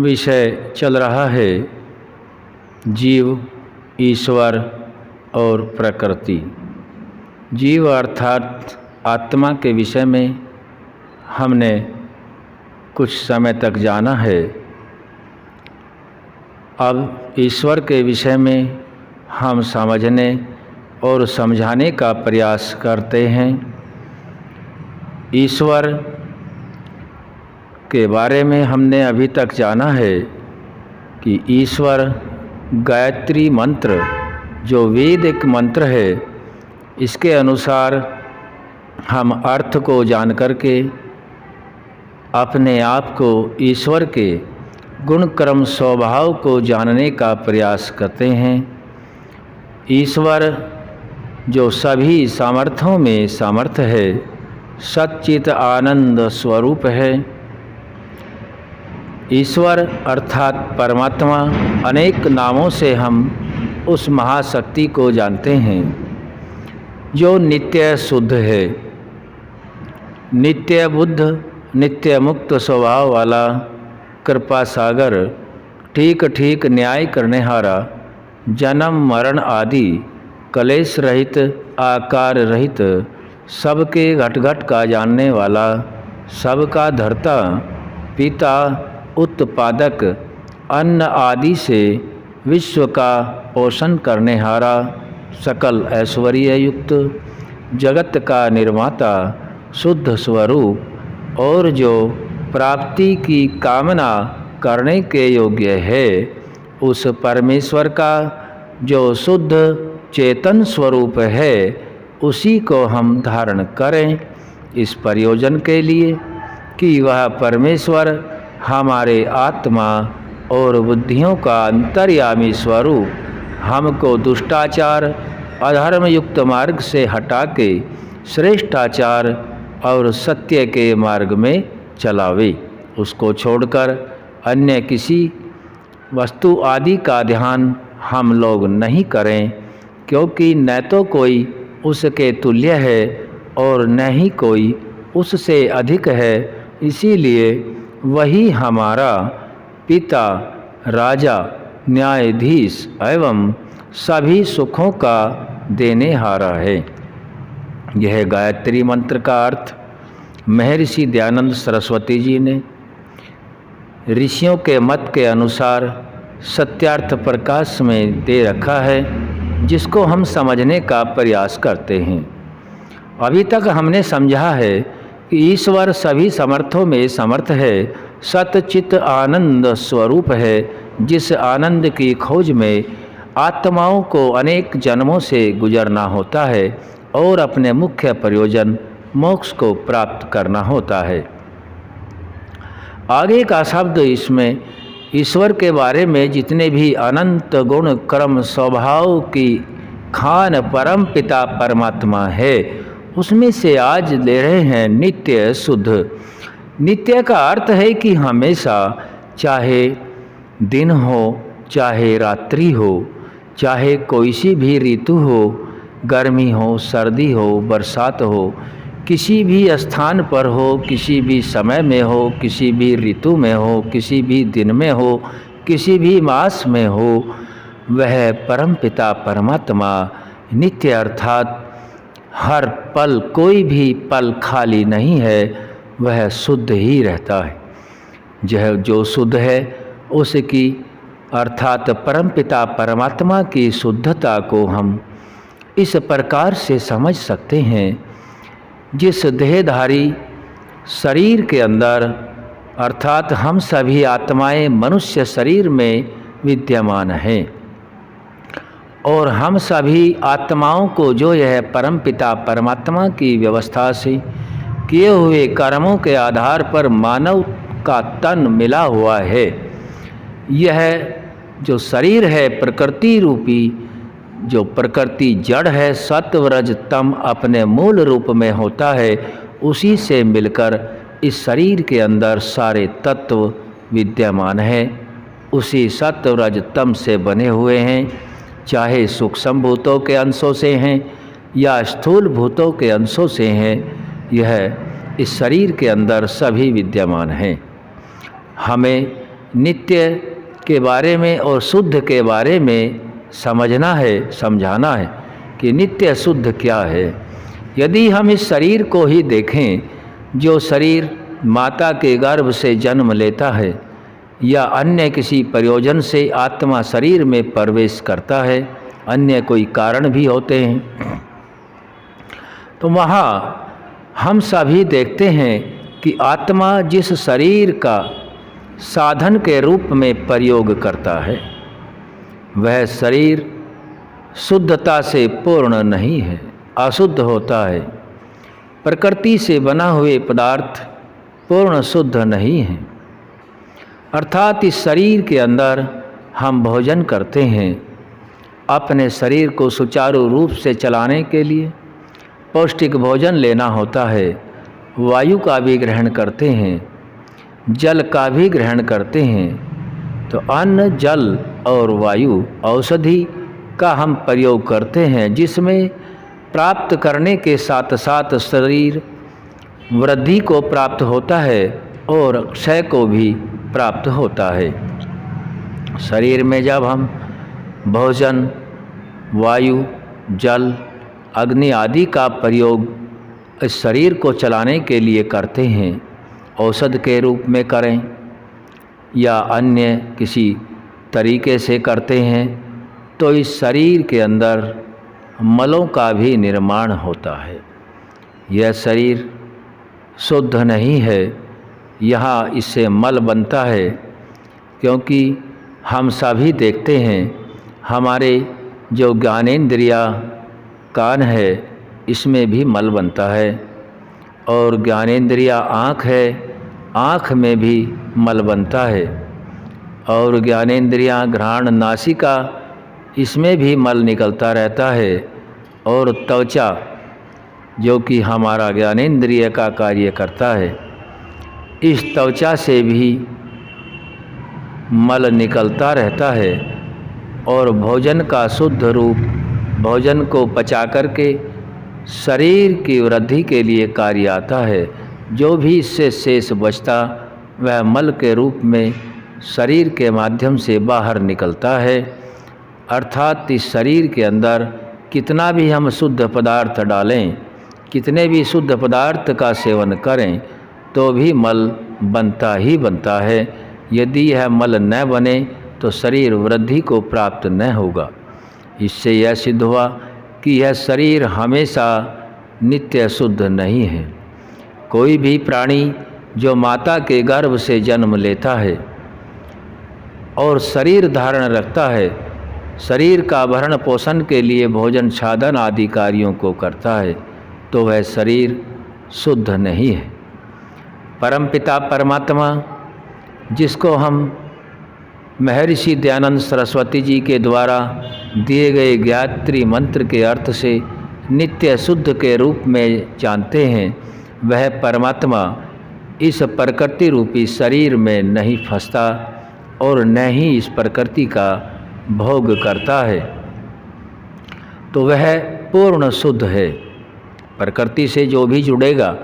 विषय चल रहा है जीव, ईश्वर और प्रकृति। जीव अर्थात आत्मा के विषय में हमने कुछ समय तक जाना है। अब ईश्वर के विषय में हम समझने और समझाने का प्रयास करते हैं। ईश्वर के बारे में हमने अभी तक जाना है कि ईश्वर गायत्री मंत्र जो वैदिक मंत्र है, इसके अनुसार हम अर्थ को जान करके अपने आप को ईश्वर के गुण कर्म स्वभाव को जानने का प्रयास करते हैं। ईश्वर जो सभी सामर्थ्यों में समर्थ है, सच्चित आनंद स्वरूप है। ईश्वर अर्थात परमात्मा, अनेक नामों से हम उस महाशक्ति को जानते हैं जो नित्य शुद्ध है, नित्य बुद्ध, नित्य मुक्त स्वभाव वाला, कृपा सागर, ठीक ठीक न्याय करने हारा, जन्म मरण आदि कलेश रहित, आकार रहित, सबके घट घट का जानने वाला, सबका धर्ता, पिता, उत्पादक, अन्न आदि से विश्व का पोषण करने हारा, सकल ऐश्वर्य युक्त, जगत का निर्माता, शुद्ध स्वरूप और जो प्राप्ति की कामना करने के योग्य है, उस परमेश्वर का जो शुद्ध चेतन स्वरूप है, उसी को हम धारण करें इस प्रयोजन के लिए कि वह परमेश्वर हमारे आत्मा और बुद्धियों का अंतर्यामी स्वरूप हमको दुष्टाचार, अधर्म युक्त मार्ग से हटा के श्रेष्ठाचार और सत्य के मार्ग में चलावे। उसको छोड़कर अन्य किसी वस्तु आदि का ध्यान हम लोग नहीं करें, क्योंकि न तो कोई उसके तुल्य है और न ही कोई उससे अधिक है। इसीलिए वही हमारा पिता, राजा, न्यायाधीश एवं सभी सुखों का देने हारा है। यह गायत्री मंत्र का अर्थ महर्षि दयानंद सरस्वती जी ने ऋषियों के मत के अनुसार सत्यार्थ प्रकाश में दे रखा है, जिसको हम समझने का प्रयास करते हैं। अभी तक हमने समझा है कि ईश्वर सभी समर्थों में समर्थ है, सतचित आनंद स्वरूप है, जिस आनंद की खोज में आत्माओं को अनेक जन्मों से गुजरना होता है और अपने मुख्य प्रयोजन मोक्ष को प्राप्त करना होता है। आगे का शब्द इसमें ईश्वर के बारे में जितने भी अनंत गुण कर्म स्वभाव की खान परम पिता परमात्मा है, उसमें से आज ले रहे हैं नित्य शुद्ध। नित्य का अर्थ है कि हमेशा, चाहे दिन हो, चाहे रात्रि हो, चाहे कोई सी भी ऋतु हो, गर्मी हो, सर्दी हो, बरसात हो, किसी भी स्थान पर हो, किसी भी समय में हो, किसी भी ऋतु में हो, किसी भी दिन में हो, किसी भी मास में हो, वह परमपिता परमात्मा नित्य अर्थात हर पल, कोई भी पल खाली नहीं है, वह शुद्ध ही रहता है। यह जो शुद्ध है उसकी अर्थात परमपिता परमात्मा की शुद्धता को हम इस प्रकार से समझ सकते हैं। जिस देहधारी शरीर के अंदर अर्थात हम सभी आत्माएं मनुष्य शरीर में विद्यमान हैं और हम सभी आत्माओं को जो यह परमपिता परमात्मा की व्यवस्था से किए हुए कर्मों के आधार पर मानव का तन मिला हुआ है, यह जो शरीर है प्रकृति रूपी, जो प्रकृति जड़ है, सत्व रज तम अपने मूल रूप में होता है, उसी से मिलकर इस शरीर के अंदर सारे तत्व विद्यमान हैं। उसी सत्व रज तम से बने हुए हैं, चाहे सूक्ष्म भूतों के अंशों से हैं या स्थूल भूतों के अंशों से हैं, यह इस शरीर के अंदर सभी विद्यमान हैं। हमें नित्य के बारे में और शुद्ध के बारे में समझना है, समझाना है कि नित्य शुद्ध क्या है। यदि हम इस शरीर को ही देखें, जो शरीर माता के गर्भ से जन्म लेता है या अन्य किसी प्रयोजन से आत्मा शरीर में प्रवेश करता है, अन्य कोई कारण भी होते हैं, तो वहाँ हम सभी देखते हैं कि आत्मा जिस शरीर का साधन के रूप में प्रयोग करता है, वह शरीर शुद्धता से पूर्ण नहीं है, अशुद्ध होता है। प्रकृति से बना हुए पदार्थ पूर्ण शुद्ध नहीं है। अर्थात इस शरीर के अंदर हम भोजन करते हैं, अपने शरीर को सुचारू रूप से चलाने के लिए पौष्टिक भोजन लेना होता है। वायु का भी ग्रहण करते हैं, जल का भी ग्रहण करते हैं। तो अन्न, जल और वायु औषधि का हम प्रयोग करते हैं, जिसमें प्राप्त करने के साथ साथ शरीर वृद्धि को प्राप्त होता है और क्षय को भी प्राप्त होता है। शरीर में जब हम भोजन, वायु, जल, अग्नि आदि का प्रयोग इस शरीर को चलाने के लिए करते हैं, औषध के रूप में करें या अन्य किसी तरीके से करते हैं, तो इस शरीर के अंदर मलों का भी निर्माण होता है। यह शरीर शुद्ध नहीं है, यहाँ इससे मल बनता है, क्योंकि हम सभी देखते हैं हमारे जो ज्ञानेंद्रिया कान है, इसमें भी मल बनता है, और ज्ञानेंद्रिया आँख है, आँख में भी मल बनता है, और ज्ञानेंद्रिया घ्राण नासिका, इसमें भी मल निकलता रहता है, और त्वचा जो कि हमारा ज्ञानेंद्रिय का कार्य करता है, इस त्वचा से भी मल निकलता रहता है। और भोजन का शुद्ध रूप भोजन को पचा करके शरीर की वृद्धि के लिए कार्य आता है। जो भी इससे शेष बचता वह मल के रूप में शरीर के माध्यम से बाहर निकलता है। अर्थात इस शरीर के अंदर कितना भी हम शुद्ध पदार्थ डालें, कितने भी शुद्ध पदार्थ का सेवन करें, तो भी मल बनता ही बनता है। यदि यह मल न बने तो शरीर वृद्धि को प्राप्त न होगा। इससे यह सिद्ध हुआ कि यह शरीर हमेशा नित्य शुद्ध नहीं है। कोई भी प्राणी जो माता के गर्भ से जन्म लेता है और शरीर धारण रखता है, शरीर का भरण पोषण के लिए भोजन साधन आदि कार्यों को करता है, तो वह शरीर शुद्ध नहीं है। परमपिता परमात्मा, जिसको हम महर्षि दयानंद सरस्वती जी के द्वारा दिए गए गायत्री मंत्र के अर्थ से नित्य शुद्ध के रूप में जानते हैं, वह परमात्मा इस प्रकृति रूपी शरीर में नहीं फंसता और न ही इस प्रकृति का भोग करता है, तो वह पूर्ण शुद्ध है। प्रकृति से जो भी जुड़ेगा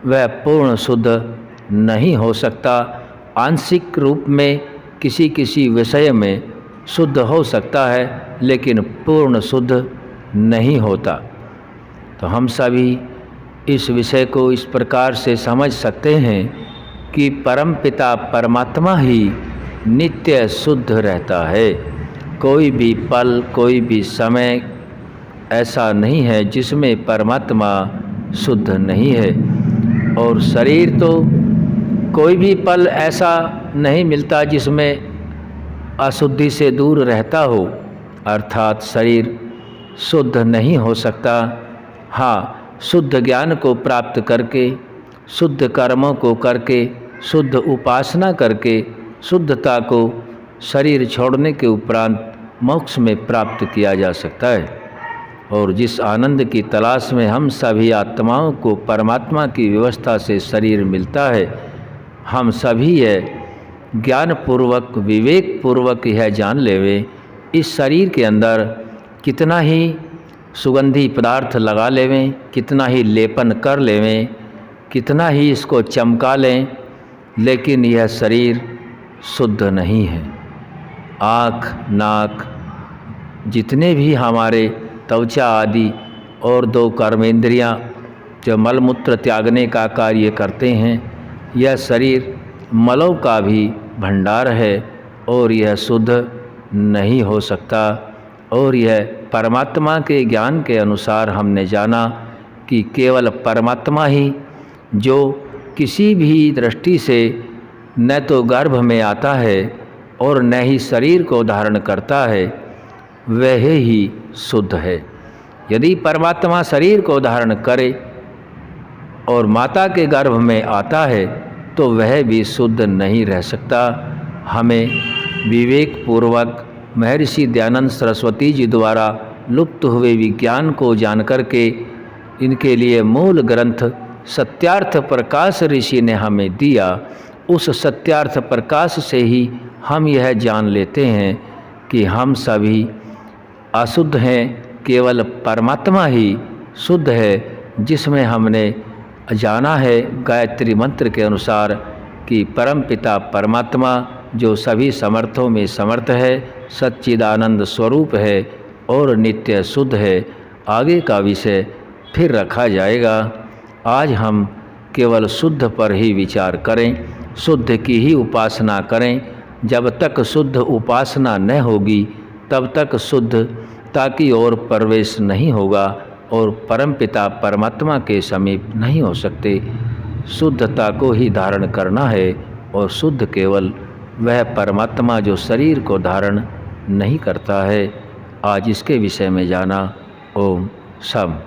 वह पूर्ण शुद्ध नहीं हो सकता। आंशिक रूप में किसी किसी विषय में शुद्ध हो सकता है, लेकिन पूर्ण शुद्ध नहीं होता। तो हम सभी इस विषय को इस प्रकार से समझ सकते हैं कि परमपिता परमात्मा ही नित्य शुद्ध रहता है। कोई भी पल, कोई भी समय ऐसा नहीं है जिसमें परमात्मा शुद्ध नहीं है। और शरीर तो कोई भी पल ऐसा नहीं मिलता जिसमें अशुद्धि से दूर रहता हो, अर्थात शरीर शुद्ध नहीं हो सकता। हाँ, शुद्ध ज्ञान को प्राप्त करके, शुद्ध कर्मों को करके, शुद्ध उपासना करके शुद्धता को शरीर छोड़ने के उपरांत मोक्ष में प्राप्त किया जा सकता है। और जिस आनंद की तलाश में हम सभी आत्माओं को परमात्मा की व्यवस्था से शरीर मिलता है, हम सभी यह ज्ञानपूर्वक, विवेकपूर्वक यह जान लेवे, इस शरीर के अंदर कितना ही सुगंधी पदार्थ लगा लेवें, कितना ही लेपन कर लेवें, कितना ही इसको चमका लें, लेकिन यह शरीर शुद्ध नहीं है। आँख, नाक, जितने भी हमारे त्वचा आदि और 2 कर्मेंद्रियाँ जो मलमूत्र त्यागने का कार्य करते हैं, यह शरीर मलों का भी भंडार है और यह शुद्ध नहीं हो सकता। और यह परमात्मा के ज्ञान के अनुसार हमने जाना कि केवल परमात्मा ही जो किसी भी दृष्टि से न तो गर्भ में आता है और न ही शरीर को धारण करता है, वह ही शुद्ध है। यदि परमात्मा शरीर को धारण करे और माता के गर्भ में आता है तो वह भी शुद्ध नहीं रह सकता। हमें विवेक पूर्वक महर्षि दयानंद सरस्वती जी द्वारा लुप्त हुए विज्ञान को जानकर के इनके लिए मूल ग्रंथ सत्यार्थ प्रकाश ऋषि ने हमें दिया। उस सत्यार्थ प्रकाश से ही हम यह जान लेते हैं कि हम सभी अशुद्ध हैं, केवल परमात्मा ही शुद्ध है, जिसमें हमने जाना है गायत्री मंत्र के अनुसार कि परमपिता परमात्मा जो सभी समर्थों में समर्थ है, सच्चिदानंद स्वरूप है और नित्य शुद्ध है। आगे का विषय फिर रखा जाएगा। आज हम केवल शुद्ध पर ही विचार करें, शुद्ध की ही उपासना करें। जब तक शुद्ध उपासना न होगी तब तक शुद्धता की ओर प्रवेश नहीं होगा और परमपिता परमात्मा के समीप नहीं हो सकते। शुद्धता को ही धारण करना है और शुद्ध केवल वह परमात्मा जो शरीर को धारण नहीं करता है। आज इसके विषय में जाना। ओम शम।